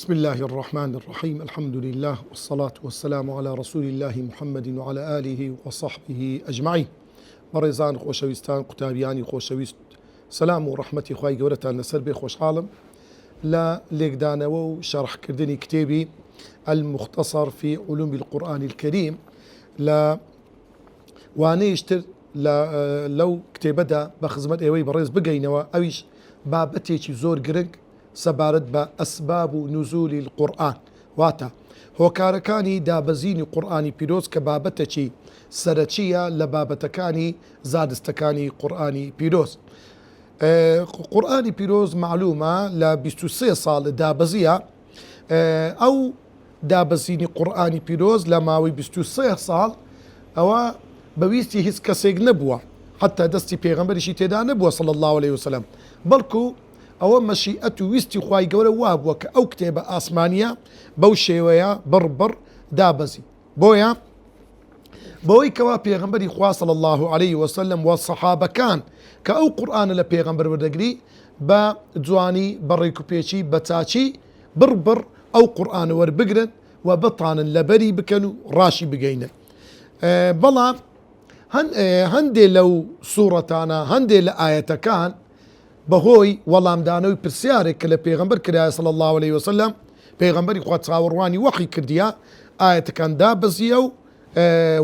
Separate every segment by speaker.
Speaker 1: بسم الله الرحمن الرحيم. الحمد لله والصلاة والسلام على رسول الله محمد وعلى آله وصحبه أجمعين. بەڕێزان خۆشەویستان قوتابیانی خۆشەویست، سلام و ڕەحمەتی خوای گەورەتان لەسەر بێ. خۆشحاڵم لە لێکدانەوە و شەرحکردنی کتێبی المختصر في علوم القرآن الكريم لە وانەیەشتر لەو کتێبەدا بە خزمەت ئێوەی بەڕێز بگەینەوە. ئەویش بابەتێکی زۆر گرنگ سەبارەت بە ئەسباب و نزولی القورآن، واتە هۆکارەکانی دابەزینی قورآانی پیرۆز کە بابەتێکی سەرەکیە لە بابەتەکانی زادستەکانی قورآانی پیرۆز. قورآانی پیرۆز معلومە لە 23 ساڵ دابەزیە. ئەو دابەزینی قورآانی پیرۆز لە ماوەی 23 ساڵ ئەوە بەویستی هیچ کەسێک نەبووە، حتا دەستی پێغەمبەریشی تێدا نەبووە صلی الله عليه وسلم، بەڵکو ئەوە مەشیئەت و ویستی خوای گەورە وابووە کە ئەو کتێبە ئاسمانیە بەو شێوەیە بڕبڕ دابەزی. بۆیە بەوەی کەوا پێغەمبەری خوا صلی الله عليه وسلم و سەحابەکان کە ئەو قورئانە لە پێغەمبەر وەردەگری بە جوانی بە ڕێکوپێکی بە چاچی بڕبڕ ئەو قورئانە وەربگرن و بتانن لەبەری بکەن و ڕاشی بگەینن. بەڵام هەندێ لەو سوورەتانە هەندێ لە ئاەتەکان بەهۆی وەڵامدانەوەی پرسیارێک کە لە پێغەمبەر کرایە صلی الله عليه وسلم، پێغەمبەری خوا چاوەڕوانی وەحی کردیە، ئاەتەکان دابەزیە و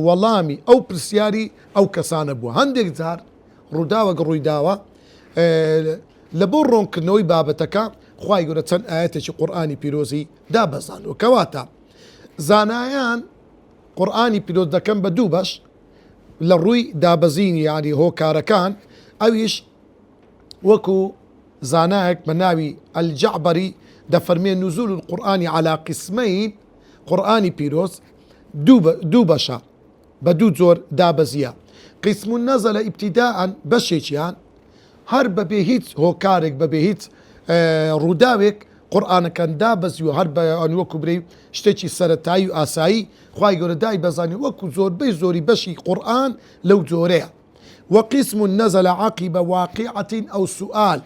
Speaker 1: وەڵامی ئەو پرسیاری ئەو کەسانە بووە. هەندێک جار ڕووداوەک ڕوویداوە لە بۆ ڕوونکردنەوەی بابەتەکە خوای گەورە چەند ئاەتێکی قورئانی پیرۆزی دابەزانەوە. کەواتە زانایان قورئانی پیرۆز دەکەن بە دوو بەش لە ڕووی دابەزینی یعنی هۆکارەکان. ئەویش وەکو زانایەک بە ناوی الجعبری دەفەرمێ نزول القورآن على قسمين، قورئانی پیرۆز دوو بەشە بە دوو جۆر دابەزیە. قسم نەزەلە ئیبتیداء بەشێکیان هەر بەبێ هیچ هۆکارێک بەبێ هیچ ڕووداوێک قورئانەکان دابەزی و هەر بە وەکو برێ شتێکی سەرەتایی و ئاسایی خوای گەورە دای بەزانی وەکو زۆربەی زۆری بەشی قورئان لەو جۆرەیە. وقسم نزل عقب واقعة أو سؤال،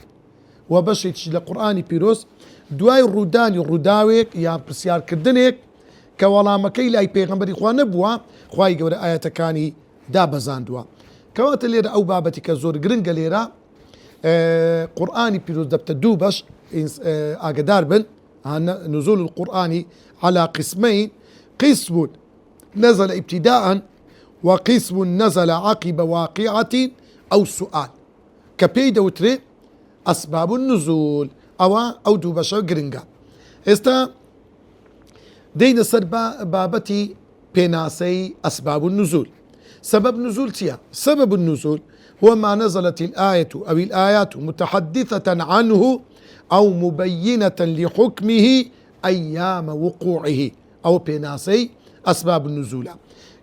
Speaker 1: وبشيتش لقرآن بيروس دوای ڕوودانی ڕووداوێک یان پرسیارکردنێک کە وەڵامەکەی لای پێغەمبەری خوا نەبووە، خوای گەورە ئاەتەکانی دابەزاندووە. کەواتە لێرە ئەو بابەتی کە زۆر گرنگە لێرە قورئانی پیرۆز دەبتە دوو بەش. ئاگدار بن نزول القرآن على قسمين، قسم نزل ابتداء وقسم نزل عقب واقعة أو سؤال، كبي دوتري أسباب النزول أو دو بشر جرينجا. استا دين سر بابتي بيناسي أسباب النزول. سبب نزول تيا، سبب النزول هو ما نزلت الآية أو الآيات متحدثة عنه أو مبينة لحكمه أيام وقوعه، أو بيناسي أسباب النزول.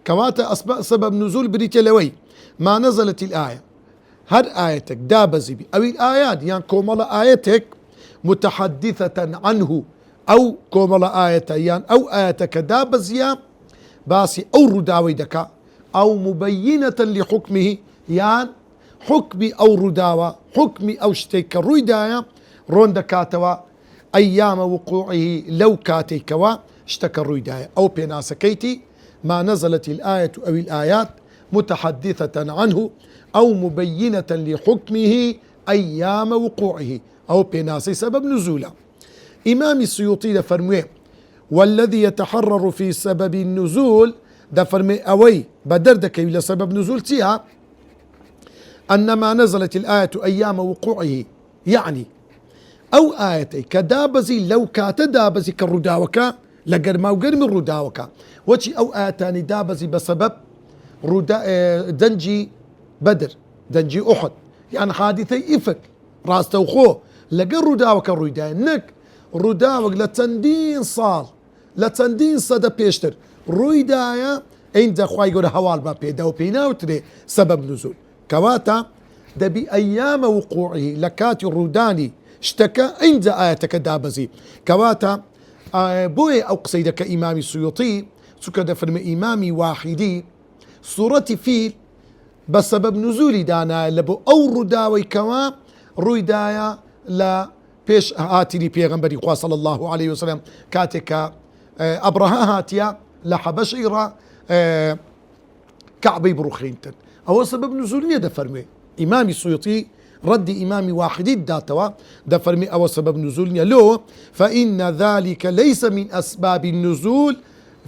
Speaker 1: كواتا سبب نزول بريتي لوي ما نزلت الآية، هر آيتك دابزي بي أو الآيات يعني كوملا آيتك متحدثة عنه أو كوملا آية يعني أو آيتك دابزيا باسي أو رداوي دكا أو مبينة لحكمه يعني حكمي أو رداوة حكمي أو شتيك رويدايا رون دكاتوا أيام وقوعه لو كاتيكوا اشتكى الرويدايا أو بيناسكيتي ما نزلت الآية أو الآيات متحدثة عنه أو مبينة لحكمه أيام وقوعه أو بناسي سبب نزوله. إمام السيوطي دفرمي والذي يتحرر في سبب النزول دفرمي أوي بدردك إلى سبب نزول تيها أن ما نزلت الآية أيام وقوعه، يعني أو آيتي كدابزي لو كاتدابزي كالرداوكا لقرما وقرم الرداوكا وشي أو آتاني دابزي بسبب دنجي بدر دنجي أحد يعني حادثي إفك راس توخو لقر رداوكا الرداء نك رداوك لتندين صال لتندين صدى بيشتر رويدايا اینجا خوای گەورە هەواڵ بە پێدا و پێی ناوترێ سەبەب نزول کەواتە دەبی ئەیامە وقوعی لە کاتی ڕوودانی شتەکە اینجا ئاەتەکە دابەزی کەواتە بۆیە ئەو قسەی دەکە ئیمامی سویوطی چونکە دەفەرمێ ئیمامی واحیدی سوورەتی فیل بە سەبەب نزولی دانایە لە بۆ ئەو ڕووداوەی کەوا ڕوویدایە لە پێش هاتیری پێغەمبەری خوا صلی الله عليه وسلم کاتێکە ئەبرەها هاتیە لە حەبەشەی ڕا کەعبەی بڕوخێنتن ئەوە سەبەب نزول نییە دەفەرمێ ئیمامی سویوطی ردی ئیمامی واحدی داتەوە دەفەرمی ئەوە سەبەب نزول نییە لۆ فإن ذلك ليس من أسباب النزول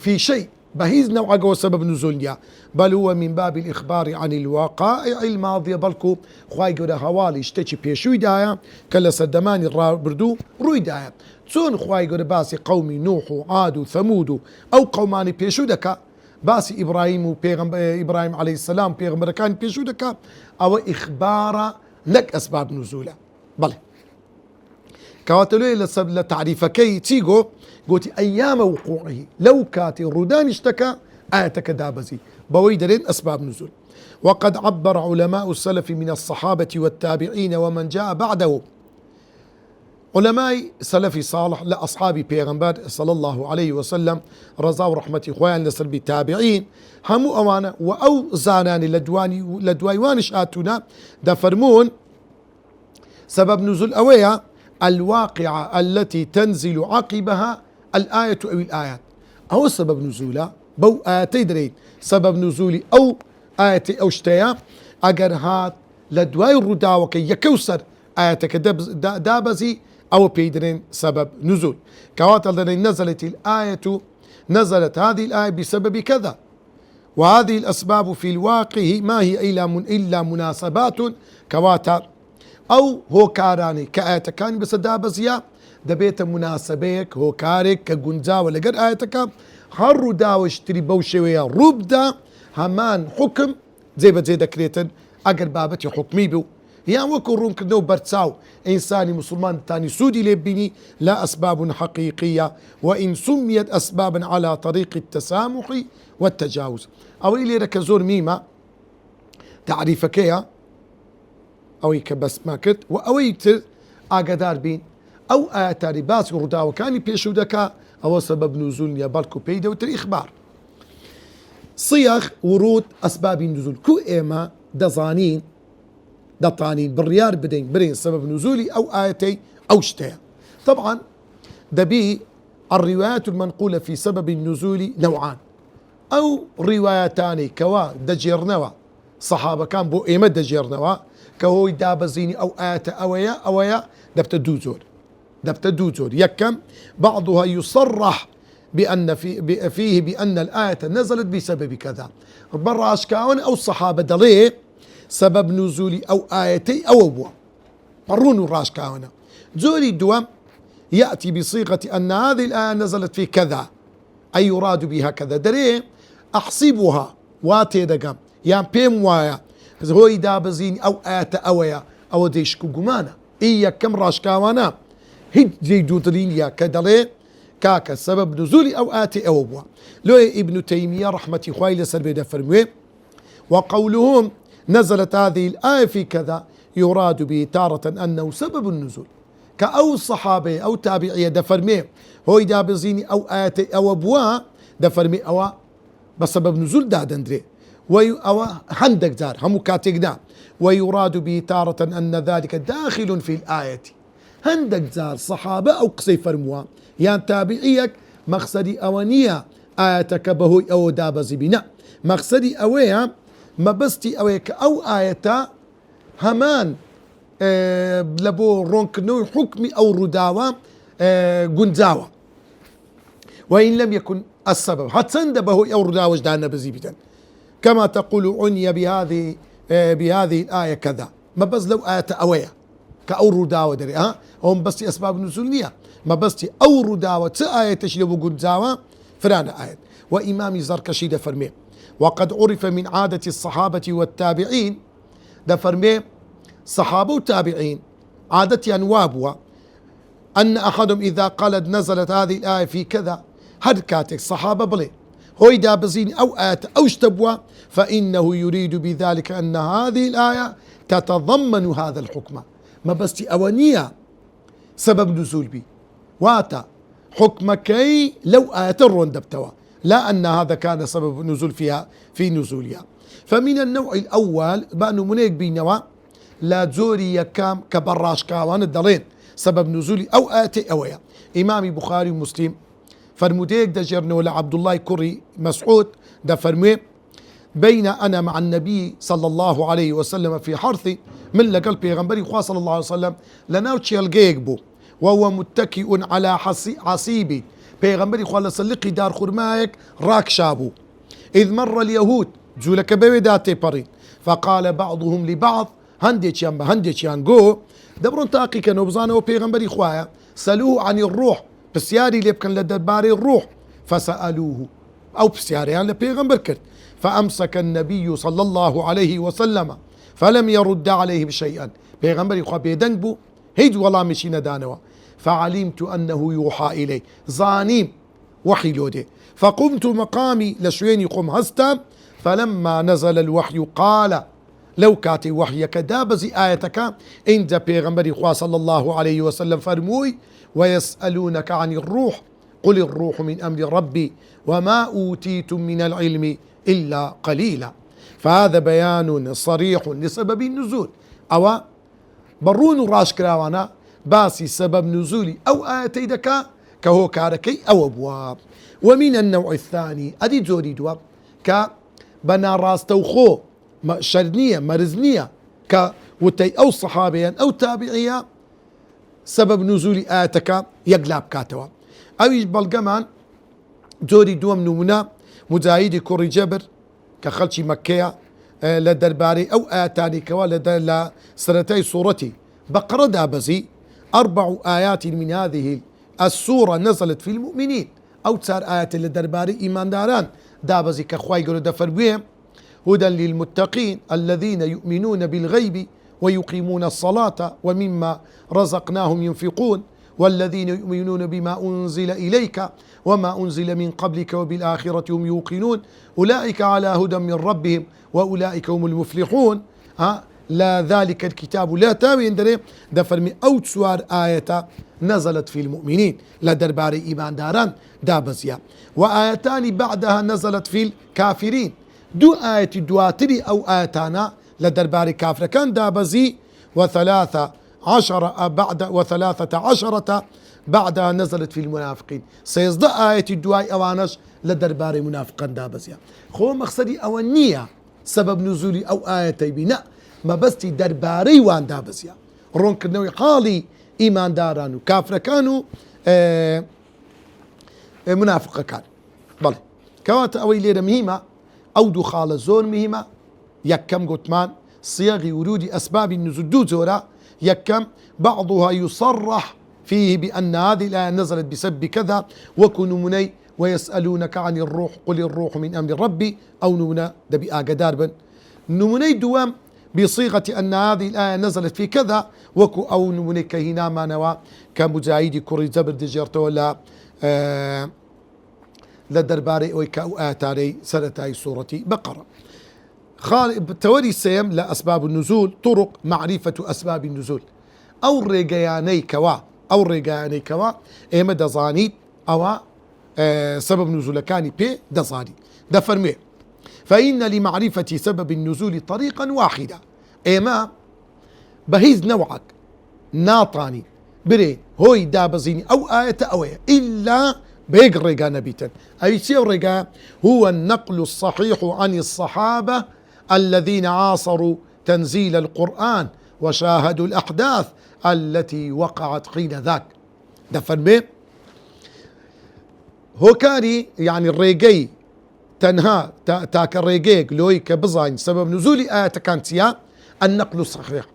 Speaker 1: في شيء بهيز نوع سبب نزولها بل هو من باب الإخبار عن الوقائع الماضية بلكو خواهي قوله هوالي اشتكي بيشوي دايا كلا سدمان الرابردو روي دايا تون خواهي قوله باسي قوم نوح وعاد وثمود أو قومان بيشو دكا باسي إبراهيم إبراهيم عليه السلام بيغمبر كان بيشو دكا أو إخبار لك أسباب نزوله بله كواتلوي لتعريفكي تيجو قلت أيام وقوعه لو كاتي الردان اشتكى آيتك دابزي بويدرين أسباب نزول وقد عبر علماء السلف من الصحابة والتابعين ومن جاء بعده علماء سلفي صالح لأصحاب بيغمبر صلى الله عليه وسلم رضا ورحمة إخوان لسلب التابعين همو أوانا وأو زانان لدوايوان شاتنا دفرمون سبب نزول أويا الواقعة التي تنزل عقبها الآية أو الآيات أو سبب نزولها بو آياتي درين سبب نزولي أو آياتي أو شتيا أجر هات لدواي الرداوكي يكوسر آياتك دابزي أو بيدرين سبب نزول كواتل نزلت الآية نزلت هذه الآية بسبب كذا وهذه الأسباب في الواقع ما هي إلا مناسبات كواتر أو هو كاراني كآية كان بس دابزيا دبيت مناسبك هو كارك كجنزا ولا جر آيتك هر داوش تري بوشوية ربدا همان حكم زي بزيد كريتن أجر بابتي حكمي بو يعني وكرون كنو برتساو إنساني مسلمان تاني سودي لبني لا أسباب حقيقية وإن سميت أسبابا على طريق التسامح والتجاوز أو إلي ركزور ميمة تعريفك يا أو بس ما كنت وأويت أقدار بين أو آتاري باس رداو كاني بيشو دكا أو سبب نزول يبالكو بيدا وتر إخبار صيغ ورود أسباب النزول كو إما دزانين دطانين بالريار برين سبب نزولي أو آيتي أو شتيا طبعا دبي الروايات المنقولة في سبب النزول نوعان أو روايتان كوا دجيرنوا صحابة كان بو إيمة دجيرنوا كهو دابزيني أو آية أويا دبت دوزور يكم بعضها يصرح بأن فيه بأن الآية نزلت بسبب كذا برا أشكاون أو الصحابة دليه سبب نزولي أو آيتي أو أبوه برون راشكاونا زولي دوام يأتي بصيغة أن هذه الآية نزلت في كذا أي يراد بها كذا دريه أحسبها واتي دقام يان بيم وايا هو دابزيني أو آية أويا أو ديشكو قمانا إيا كم راشكاوانا هيد زي دوترين يا كدلي كاكا سبب نزولي أو آتي أو أبوه لو ابن تيمية رحمة خوالي سلبي دفرموه وقولهم نزلت هذه الآية في كذا يراد به تارة أنه سبب النزول كأو الصحابة أو تابعية دفرمي هو دابزيني أو آية أو أبواه دفرمي أو بسبب نزول دادندري أو هندك دار هم كاتقنا ويراد به تارة أن ذلك داخل في الآية هندك دار صحابة أو قصي فرموا يعني تابعيك مقصدي أوانية آياتك بهوي أو دابزي بنا مقصدي أويا ما بستي أويك أو آية همان لبو رونكنو حكمي أو رداوة جنزاوة وإن لم يكن السبب حتى به أو رداوة جدانا بزيبتا كما تقول عني بهذه الآية كذا ما بس لو آية أوية كأو رداوة دري هم بس أسباب نزولية ما بس أو رداوة آية تشلبو جنزاوة فرانا آية وإمام زركشي دفرمي وقد عرف من عادة الصحابة والتابعين دفرمي صحابة وتابعين عادة أنوابها أن أحدهم إذا قال نزلت هذه الآية في كذا هد كاتك صحابة بلي هوي دابزين أو آية أو اشتبوا فإنه يريد بذلك أن هذه الآية تتضمن هذا الحكم. ما بس أونية سبب نزول بي واتا حكمكي لو آية الرندبتوا، لا أن هذا كان سبب نزول فيها في نزولها. فمن النوع الأول بأنه منيك بينوا لا زوري يكام كبراش كاوان الدلين سبب نزولي أو آتي أويا. إمام بخاري ومسلم فرموديك دجرنو لعبد الله كري مسعود دا فرمي بين أنا مع النبي صلى الله عليه وسلم في حرثي من لقل بيغنبري خواه صلى الله عليه وسلم لناوتشي الجيك بو وهو متكئ على عصيبي بيغنبري خواه لسلقي دار خرمايك راك شابو إذ مر اليهود جولك بيداتي بري فقال بعضهم لبعض هنديش يانجو دبرون تاقي كانوا بزانوا بيغنبري خواه سألوه عن الروح بسياري اللي كان لدباري الروح فسألوه أو بسياري يعني بيغنبر كرت فأمسك النبي صلى الله عليه وسلم فلم يرد عليه بشيئا. بيغنبري خواه بيدنبو هيج والله مشينا دانوا فعلمت أنه يوحى إلي زانيم وحي لودي فقمت مقامي لشوين يقوم هستا فلما نزل الوحي قال لو كاتي وحيك دابزي آيتك عند بيغنبري خواه صلى الله عليه وسلم فرموي ويسألونك عن الروح قل الروح من أمر ربي وما أوتيتم من العلم إلا قليلا. فهذا بيان صريح لسبب النزول أو برون راش كراوانا باسي سبب نزولي أو آيتي دكا كهو كاركي أو أبواب. ومن النوع الثاني أدي زوري دواب كبنا راستوخو شرنية مرزنية كوتي أو صحابيا أو تابعيا سبب نزول آياتك يقلاب كاتوا أو بلقمان زوري دوام نمونا مجاهدي كوري جبر كخلشي مكية لدرباري أو آتاني كوا لسنتي صورتي بقرة دابزي 4 آيات من هذه السورة نزلت في المؤمنين أو تسار آيات لدرباري إيمان داران دابزي كخواي قولوا دفر بهم هدى للمتقين الذين يؤمنون بالغيب ويقيمون الصلاة ومما رزقناهم ينفقون والذين يؤمنون بما أنزل إليك وما أنزل من قبلك وبالآخرة هم يوقنون أولئك على هدى من ربهم وأولئك هم المفلحون. لا ذلك الكتاب لا تاوي اندري دفرمي أو تسوار آية نزلت في المؤمنين لا درباري إيمان داران دابزيا. وآيتان بعدها نزلت في الكافرين دو آية دواتري أو آيتانا لدرباري كافر كان دابزي وثلاثة عشرة بعدها نزلت في المنافقين سيصدق آية الدواء أوانش لدرباري منافقا دابزيا. خو مقصدي أوانية سبب نزولي أو آية بنا ما بستي درباري وان دابزيا رون كنوي حالي إيمان دارانو كافر كانوا منافق كان بل كوات أوي ليرة مهمة أو دخال زون مهمة يكم قطمان صيغ ورود أسباب النزول دو زورا يكم بعضها يصرح فيه بأن هذه الآية نزلت بسبب كذا وكن مني ويسألونك عن الروح قل الروح من أمر ربي أو نمنا دبي آقدار بن نمني دوام بصيغة أن هذه الآية نزلت في كذا وكو أو نمني كهنا ما نوا كمجاهد كوري زبر دجرت ولا لدرباري ويكاو آتاري سنتاي سورة بقرة. توري السيم لأسباب النزول طرق معرفة أسباب النزول أو رجياني كوا إما دزاني أو سبب نزول كان بي دزاني دفرمي فإن لمعرفة سبب النزول طريقا واحدة إما بهيز نوعك ناطاني بري هوي دابزيني أو آية أوية إلا بيق رجا نبيتا أي شيء رجا هو النقل الصحيح عن الصحابة الذين عاصروا تنزيل القرآن وشاهدوا الأحداث التي وقعت حين ذاك دفرمي هو كاري يعني الريقي تنها تاك الريقيق لوي كبزاين سبب نزول آية كانتيا النقل الصحيح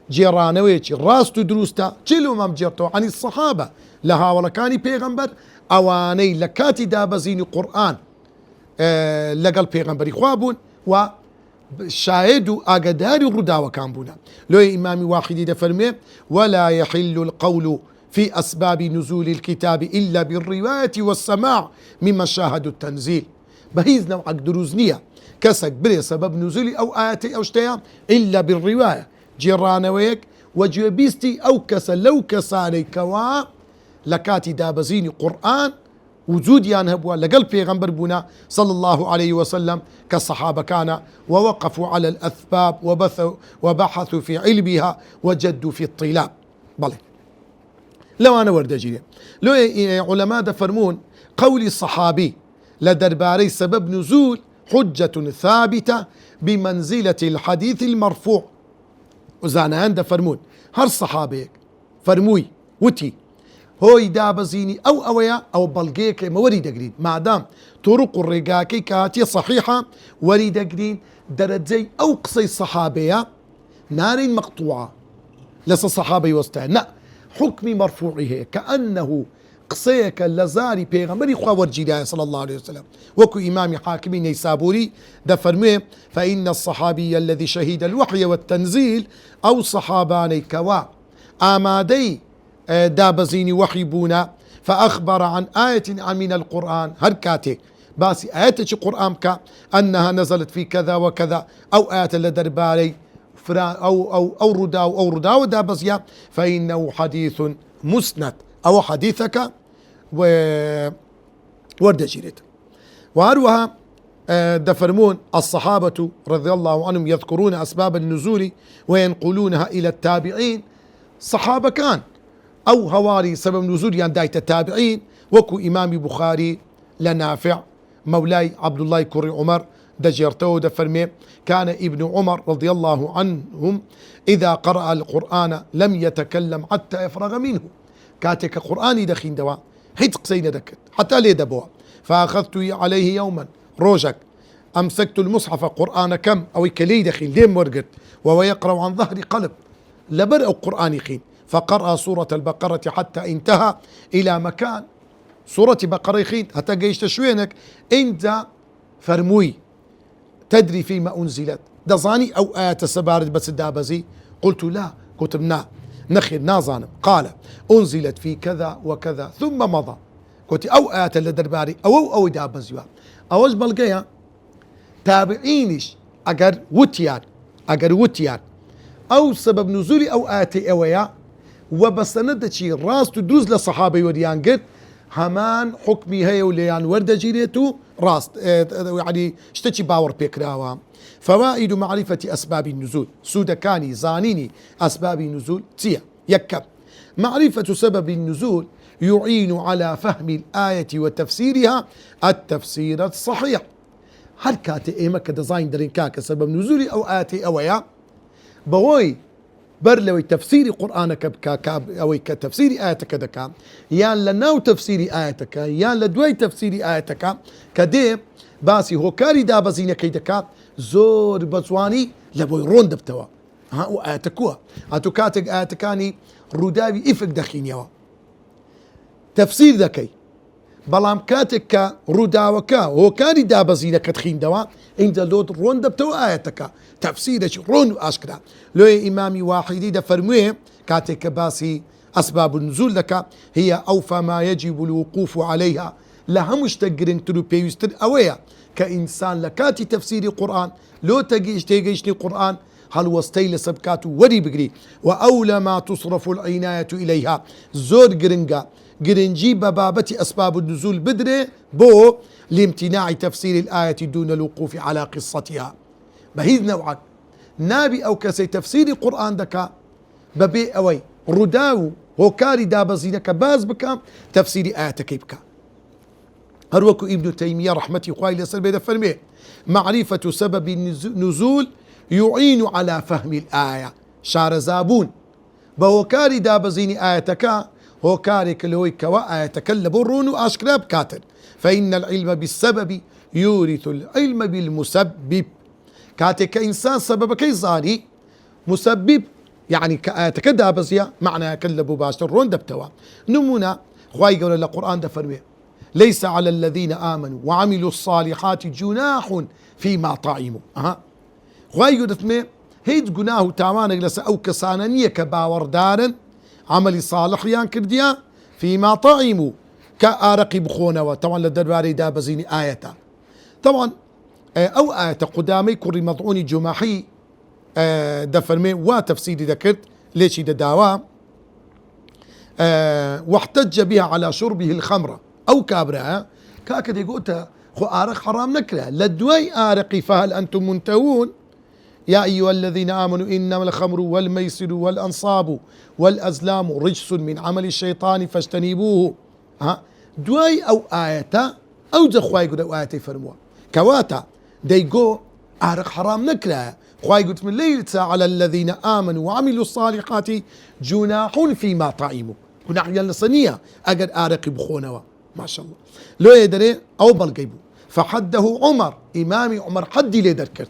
Speaker 1: جيرانويتي راستو دروستا تشيلو مام جيرتو عن الصحابة لها ولا كاني بيغمبر أواني لكاتي دابزيني قرآن لقل بيغمبري خوابون و شاهدوا أقدار الرداوة كامبونا لو إمامي واحد دفرمي ولا يحل القول في أسباب نزول الكتاب إلا بالرواية والسماع مما شاهدوا التنزيل بهيز نوعك دروزنية كسك بري سبب نزولي أو آياتي أو شتيا إلا بالرواية جيرانويك وجيبيستي أو كسا لو كساني كوا لكاتي دابزيني قرآن وجود هبوا لقلب پیغمبر بونا صلى الله عليه وسلم كالصحابة كان ووقفوا على الأسباب وبحثوا في علمها وجدوا في الطلاب. بلى لو أنا وردجي لو علماء دفرمون قول الصحابي لدرباري سبب نزول حجة ثابتة بمنزلة الحديث المرفوع. وزانا عند فرمون هر صحابيك فرموي وتي هوي دابزيني أو أويا أو بلقيك ما وريد قرين ما دام طرق الرقاكي كاتي صحيحة وريد قرين درجي أو قصي صحابية نارين مقطوعة لسا صحابي وستان لا حكمي مرفوعه كأنه قصيك اللزاري بيغمبري خوار جيداية صلى الله عليه وسلم وكو إمام حاكمي نيسابوري دفرميه فإن الصحابي الذي شهد الوحي والتنزيل أو صحاباني كوا آمادي دابزيني وحي بونا فأخبر عن آية من القرآن هركاتي باسي آية القرآن أنها نزلت في كذا وكذا أو آية لدرباري أو رداو دابزيا فإنه حديث مسند أو حديثك وردجيرت. وهروها دفرمون الصحابة رضي الله عنهم يذكرون أسباب النزول وينقلونها إلى التابعين. صحابة كان أو هواري سبب نزول يعني داية التابعين وكو إمام بخاري لنافع مولاي عبد الله كري عمر دجيرتو دفرمي كان ابن عمر رضي الله عنهم إذا قرأ القرآن لم يتكلم حتى يفرغ منه. كاتك قرآني دخين دوا هيت قسينا دكت حتى لي دبوا فأخذت عليه يوما روجك أمسكت المصحف قرآن كم أو كلي دخين لين ورقت وهو يقرأ عن ظهر قلب لبرأ القرآن خين فقرأ سورة البقرة حتى انتهى إلى مكان سورة بقرة خين حتى جيش تشوينك انت فرموي تدري فيما أنزلت دزاني أو آية سبارد بس الدابزي قلت لا كتبنا نخير نازانم قال أنزلت في كذا وكذا ثم مضى قلت أو آية لدرباري أو دابزيوا أوز بلقيا تابعينش أجر وتيان أو سبب نزولي أو آية أويا وبسندتشي راس تدوز لصحابي وديان قد همان حكمي هي وليان ورد جيريتو راس يعني اشتكي باور بيكراوا. فوائد معرفة أسباب النزول سودكاني زانيني أسباب النزول تيا يكب معرفة سبب النزول يعين على فهم الآية وتفسيرها التفسير الصحيح. هل كاتي إيما كدزاين درينكاك سبب نزولي أو آتي أويا بوي برلوي تفسير قرآنك أو كتفسير آياتك دكا يان لناو تفسير آياتك يان لدوي تفسير آياتك كدي باسي هو كاري دابزين كيدكا زور بزواني لبوي رون دبتوا ها وآياتكوا هاتو كاتك آياتكاني روداوي إفك دخينيوا تفسير ذكي بلام كاتك روداوكا هو كاري دابزين كتخين دوا عند لود رون دبتوا آياتك تفسيرش رون أشكرا لو إمامي واحدي دفرموه كاتك باسي أسباب النزول لك هي أوفى ما يجب الوقوف عليها لها مشتقرين تلو بيوستر أويا كإنسان لكاتي تفسير قرآن لو تيجيشني قرآن هل وستيل سبكاتو وري بقري وأولى ما تصرف العناية إليها زور قرنجي ببابة أسباب النزول بدري بو لامتناع تفسير الآية دون الوقوف على قصتها. بهيز نوعك نابي أو كسي تفسير القرآن دكا ببي أوي رداو هو كاري دابزينك باز بكا تفسير آياتك بكا. هروكو ابن تيمية رحمتي قائل يسأل بيدا فرميه معرفة سبب النزول يعين على فهم الآية شار زابون بهو كاري دابزيني آياتك هو كاري كلوي كوا آياتك لبرون وأشكراب كاتل فإن العلم بالسبب يورث العلم بالمسبب. كاتك إنسان سببك يزاني مسبب يعني كآياتك دابزيا معنى كلبو باشر رون دبتوا نمونا خواي قول القرآن دفرميه ليس على الذين آمنوا وعملوا الصالحات جناح فيما طعموا خواي قول دفميه هيد جناه تاوانك لسا أو كسانانية كباوردارا عمل صالح يان كرديا فيما طعموا كآرقي بخونوا طبعا للدرباري دابزيني آيتا طبعا أو آية قدامي كري مضعوني جماحي دفرمي وتفسيري ذكرت ليش داوا واحتج بها على شربه الخمرة أو كابرها كاكد يقولها خو آرق حرام نكره لدوي آرقي فهل أنتم منتهون يا أيها الذين آمنوا إنما الخمر والميسر والأنصاب والأزلام رجس من عمل الشيطان فاجتنبوه دوي أو آية أو جخواي قد أو آية فرموا كواتا ديقو آرق حرام نكره خواي قلت من ليلة على الذين آمنوا وعملوا الصالحات جناح فيما طعموا جناح يلصنية أقد آرق بخونوا ما شاء الله لو يدري أو بلقيبو فحده عمر إمام عمر حدي ليدر كرت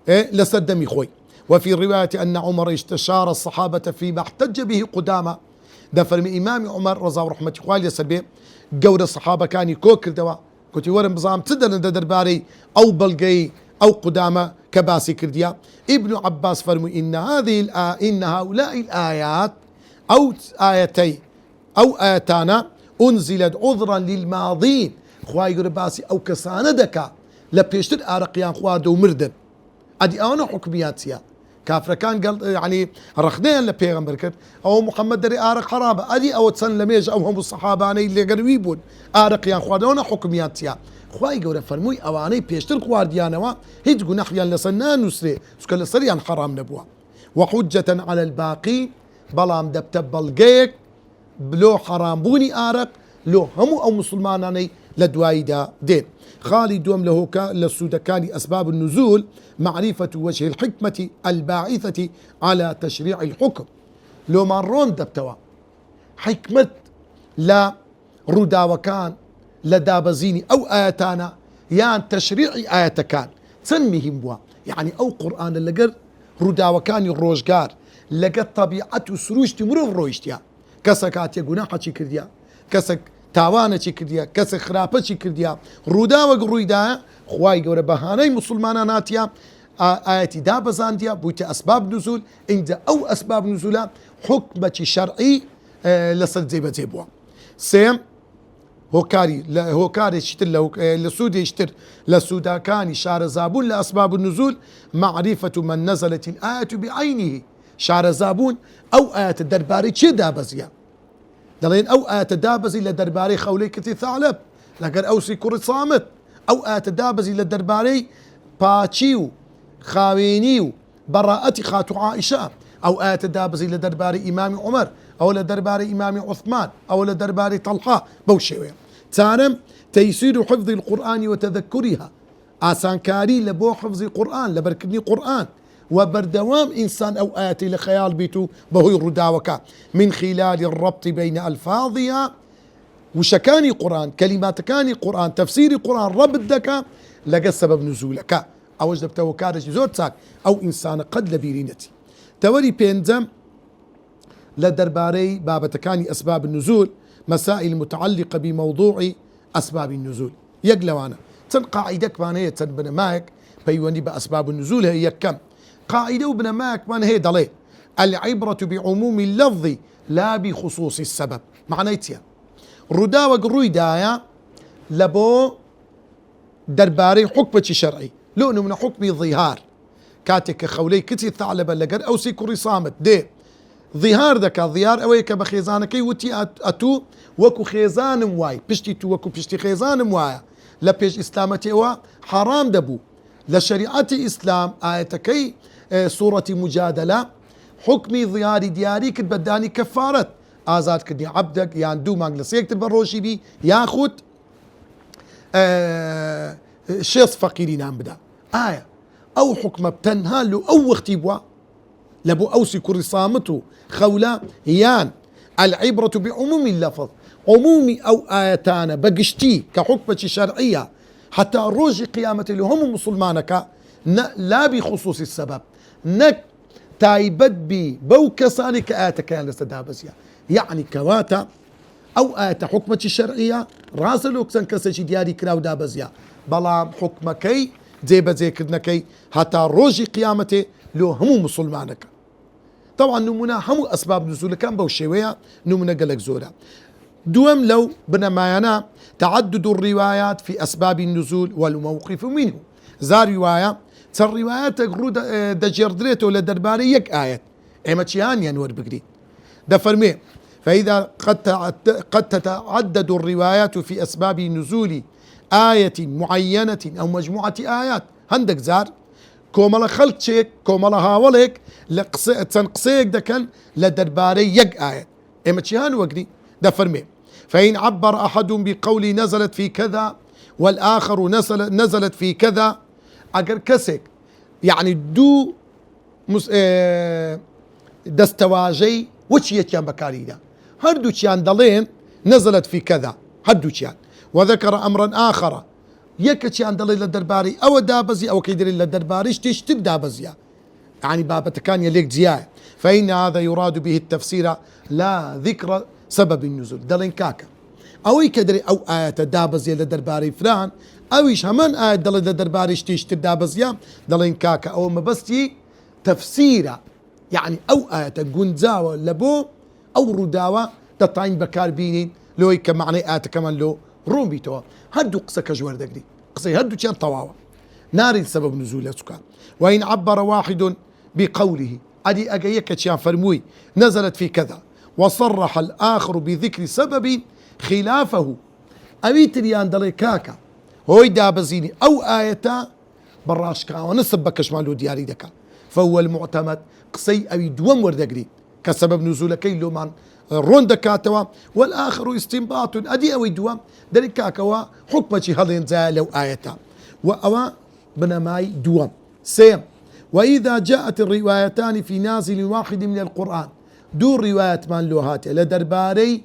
Speaker 1: لسدمي خوي. وفي رواية أن عمر استشار الصحابة فيما احتج به قدامى دفر من إمام عمر رضا ورحمة خوالي يسبي قول الصحابة كان يكوكل دوا كنت ورم بزام تدر درباري أو بلقي أو قدامى كباسي كرديا. ابن عباس فرموا إن هؤلاء الآيات أو آيتي أو آياتانا أنزلت عذرا للماضين خواي باسي أو كساندك لبيشتر آرقيان خواردو مردن أدي أنا حكمياتيا كافر كان قال يعني رخدين لبيغمبر كرت أو محمد دري آرق حرابة أدي أو تسن لميج أو هم الصحابة اللي قريبون آرقيان خواردو أنا حكمياتيا خواي قول فرموي أواني بيشتر خوارديانوا هيجو نحيان لسنان نسري سكال سريان حرام نبوا وحجة على الباقي بلام دبتب بلقيك بلو حرام بوني آرق لو همو أو مسلماناني لدوايدا دين. خالي دوم له للسودكان أسباب النزول معرفة وجه الحكمة الباعثة على تشريع الحكم لو مرون دبتوا حكمة لا ردا وكان لدابزيني أو آياتانا يان تشريع آياتكان تنميهم بوا يعني أو قرآن اللقر ردا وكان الروجقار لقد طبيعته سروج تمر الروجتيا كسكات يقناحة كرديا كسك تاوانة كرديا كسك خرابة كرديا رودا وقرويدا خواي قورا بهاني مسلمانا ناتيا آياتي دابزانديا بويت أسباب نزول عند أو أسباب نزولا حكمة شرعي لصل زي بوا سيم هوكاري يشتر لسودي يشتر لسودا كان شار زابون لأسباب النزول معرفة من نزلت الآية بعينه شار زابون أو آية الدرباري چه دابزيا دلين أو آية دابزي لدرباري خولي كتي ثعلب لكن أوسي كري صامت أو آية دابزي لدرباري باتشيو خاوينيو براءتي خاتو عائشة أو آية دابزي لدرباري إمام عمر أو لدرباري إمام عثمان أو لدرباري طلحة بوشيوية تانم تيسير حفظ القرآن وتذكرها آسان كاري لبو حفظ القرآن لبركني قرآن وبردوام إنسان أو آياتي لخيال بيتو بهو يرداوكا من خلال الربط بين ألفاظها وشكاني قرآن كلمات كاني قرآن تفسير قرآن ربط دكا لقى سبب نزولك أو جدبتو كارج زوتساك أو إنسان قد لبيرينتي توري بينزم لدرباري بابتكاني أسباب النزول مسائل متعلقة بموضوع أسباب النزول يقلوانا قاعدك مانية بنا ماك بيوني بأسباب النزول هي كم قاعدة وبنا ماك من هي دلي العبرة بعموم اللفظ لا بخصوص السبب معنيتها ردا وقرويدايا لبو درباري حكمة شرعي لأنه من حكم الظهار كاتك خولي كتي الثعلبة لقر أو سيكوري صامت دي ظهار ذكا ظهار أويك بخيزانكي وتي أتو وكو خيزان مواي بشتي تو وكو بشتي خيزان مواي لبيش إسلامتي هو حرام دبو لشريعة إسلام آيتكي سورة مجادلة حكمي ظهاري دياري كد بداني كفارة آزاد كدني عبدك يعني دو مانجلسيك تبروشي بي ياخد شيص فقيرين عم بدا آية أو حكم بتنها له أو اختيبوا لبو أوسي كوري صامته خولا يان العبرة بعموم اللفظ عمومي أو آيتان بقشتي كحكمة شرعية حتى روج قيامة لهم مسلمانك لا بخصوص السبب نك تايبت بي بوكساني كآية كان لستدابسيا يعني كواتا أو آية حكمة شرعية راسلوك سنكسش دياري كراو دابزيا بلام حكمكي زيبا زيكرنكي حتى روج قيامته لهم مسلمانك طبعا نمونا همو أسباب نزول كان بوشيوية نمونا قلق زورا دوم لو بنمايانا تعدد الروايات في أسباب النزول والموقف منه. زار رواية تر روايات قرود دجردريتو لدرباري يك آية إما تشيان ينور بقري ده فرمي. فإذا قد تتعدد الروايات في أسباب نزول آية معينة أو مجموعة آيات هندك زار كوملا خلتشيك كوملا هاوليك تنقصيك دكن لدرباري يك آية إما تشيان وقري ده فرمي. فإن عبر أحد بقول نزلت في كذا والآخر نزلت في كذا أجر كسك يعني دو دستواجي وش يتيان بكاريدا هردو تيان دلين نزلت في كذا هردو تيان وذكر أمرا آخر يكتيان دلين للدرباري أو دابزي أو كيدري للدرباري تشتب دابزيا يعني بابا كان يليك زياء. فإن هذا يراد به التفسير لا ذكر سبب النزول دلين كاكا أو يكدري أو آية دابزيا للدرباري فلان أو إيش همان آية دلين للدرباري تشتب دابزيا دلين كاكا أو مبستي تفسيره يعني أو آية جنزاوة لبو أو رداوة تطعين بكار بينين لو يك معنى آية كمان لو رومي توا هدو قصة كجوار دقري قصة هدو كان طواوة ناري سبب نزول سكان. وإن عبر واحد بقوله أدي أجيك كان فرموي نزلت في كذا وصرح الآخر بذكر سبب خلافه أبيتريان دليكاكا هوي دابزيني أو آية براشكا ونسب بكش مالو دياري دكا فهو المعتمد قصي أبي دوام وردقري كسبب نزول كيلو من رون دكاتوا والآخر استنباط أدي أوي دوام دلكاكوا حكمة هذين زالو آيتا وأوا بنماي دوام سيم. وإذا جاءت الروايتان في نازل واحد من القرآن دور روايات من لوهات لدرباري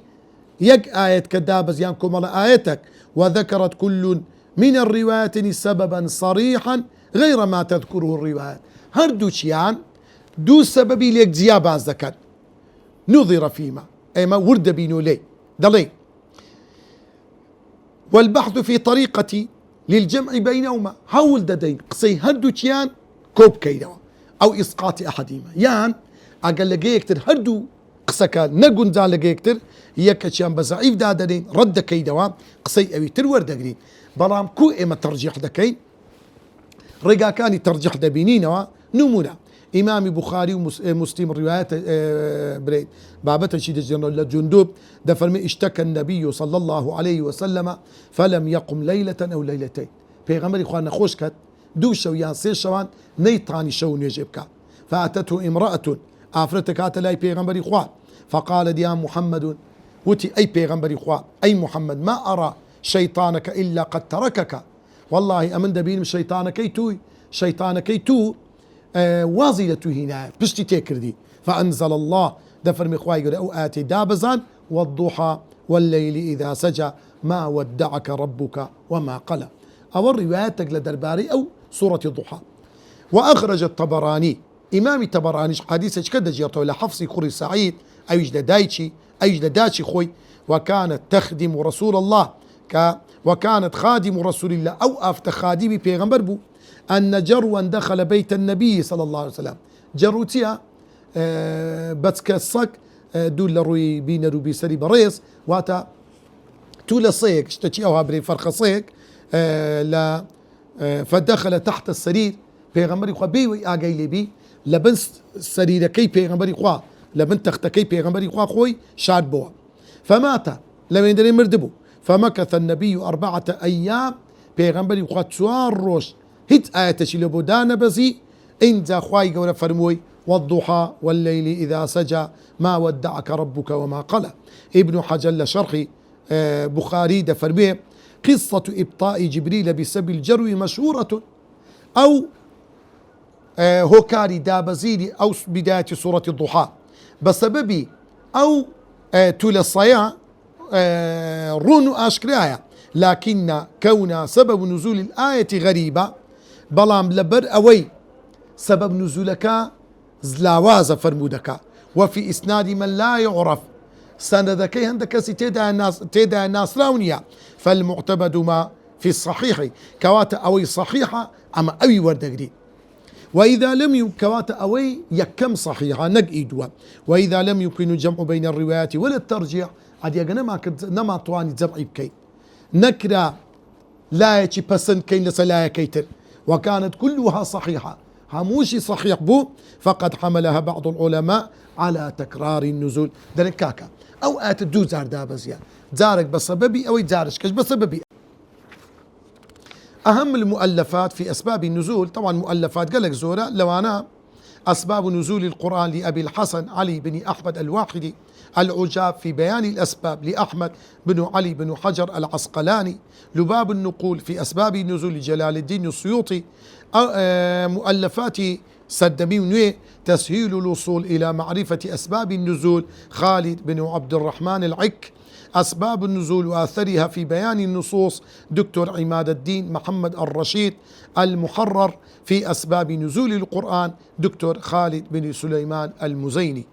Speaker 1: يك آية كدابز يانكم على آيتك وذكرت كل من الروايات سببا صريحا غير ما تذكره الروايات هردوشيان دو سببي ليك زيابة ذكر نظر فيما أيما ورد بينو لي دلي. والبحث في طريقة للجمع بينهما هول ددين قصي هردوشيان كوب كيدوا أو إسقاط أحدهما يان أقل لقيكتر هردو قسكا نقون زال لقيكتر يكشيان بزعيف دادين رد كيدوا قصي أبي ترور دقرين بلام كو إما ترجيح دكين رجع كان ترجح دبينينا نمونا إمام بخاري ومسلم روايات بريد بابته شيد الجنرال جندوب ده فرمي اشتكى النبي صلى الله عليه وسلم فلم يقم ليلة أو ليلتين بيغمر إخواننا خوشكت دو شويان سير شوان نيطاني شون يجيبك فأتته امرأة آفرتك لاي بيغمر إخوان فقال يا محمد وتي أي بيغمر إخوان أي محمد ما أرى شيطانك إلا قد تركك والله أمن دبين شيطانك يتو وازلته هنا بشتي تكردي فأنزل الله دفر مخواي يقول أو آتي دابزان والضحى والليل إذا سجى ما ودعك ربك وما قلى أو الرواياتك لدرباري أو سورة الضحى. وأخرج الطبراني إمام الطبراني حديثة كده جيرته إلى حفص خوري سعيد أو يجدداتشي خوي وكانت تخدم رسول الله وكانت خادم رسول الله أو أفت خادمي بيغمبر بو أن جروا دخل بيت النبي صلى الله عليه وسلم جروتيا بتكسك دول روي بين روبي سري بريس واتا تولا صيك اشتكيوها بري فرخ صيك لا فدخل تحت السرير بيغمبري خوا بي اجاي بي لبن سرير كي بيغمبري خوا لبن تخت كي بيغمبري خوا خوي شاد بوا فمات لم يندري مردبو فمكث النبي 4 أيام بيغمبري خوا تسوار روش هيت آية شلبو دانا بزي إن ذا خواي قول فرموي والضحى والليل إذا سجى ما ودعك ربك وما قلى. ابن حجر شرحي بخاري ده فرميه قصة إبطاء جبريل بسبب الجرو مشهورة أو هوكاري دابزيني أو بداية سورة الضحى بسبب أو تلصيا رون أشكرايا لكن كون سبب نزول الآية غريبة بلام لبر أوي سبب نزولك زلاواز فرمودك وفي إسناد من لا يعرف سندكي هندك تيدا الناس راونيا فالمعتمد ما في الصحيح كوات أوي صحيحة أما أوي وردقري وإذا لم يمكن كوات أوي يكم صحيحة نقيدوا وإذا لم يمكن الجمع بين الروايات ولا الترجيح ئەگە نەماتوانی جەمعی بکەیت نەکرا لایەکی پەسەند کەین لەسەر لایەکەی تر وكانت كلها صحيحة هموشي صحيح بو فقد حملها بعض العلماء على تكرار النزول دەڵێن کاکە ئەو ئاەتە دوو جار دابەزیە جارێک بە سەبەبی ئەوەی جارشکەش بە سەبەبی. أهم المؤلفات في أسباب النزول طبعا مؤلفات قالك زورة لوانا أسباب نزول القرآن لأبي الحسن علي بن أحمد الواحدي العجاب في بيان الأسباب لأحمد بن علي بن حجر العسقلاني لباب النقول في أسباب نزول جلال الدين السيوطي مؤلفات سدمي ونوي تسهيل الوصول إلى معرفة أسباب النزول خالد بن عبد الرحمن العك أسباب النزول وآثرها في بيان النصوص دكتور عماد الدين محمد الرشيد المحرر في أسباب نزول القرآن دكتور خالد بن سليمان المزيني.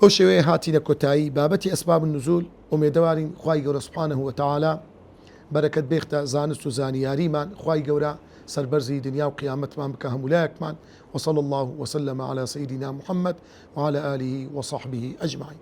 Speaker 1: وشوي هاتي لكوتاي بابتي أسباب النزول وميدوارين خواي قورا سبحانه وتعالى بركة بيختا زانست زانياري من خواي قورا سربرزي دنيا وقيامت من بكهم ولايك من وصلى الله وسلم على سيدنا محمد وعلى آله وصحبه أجمعين.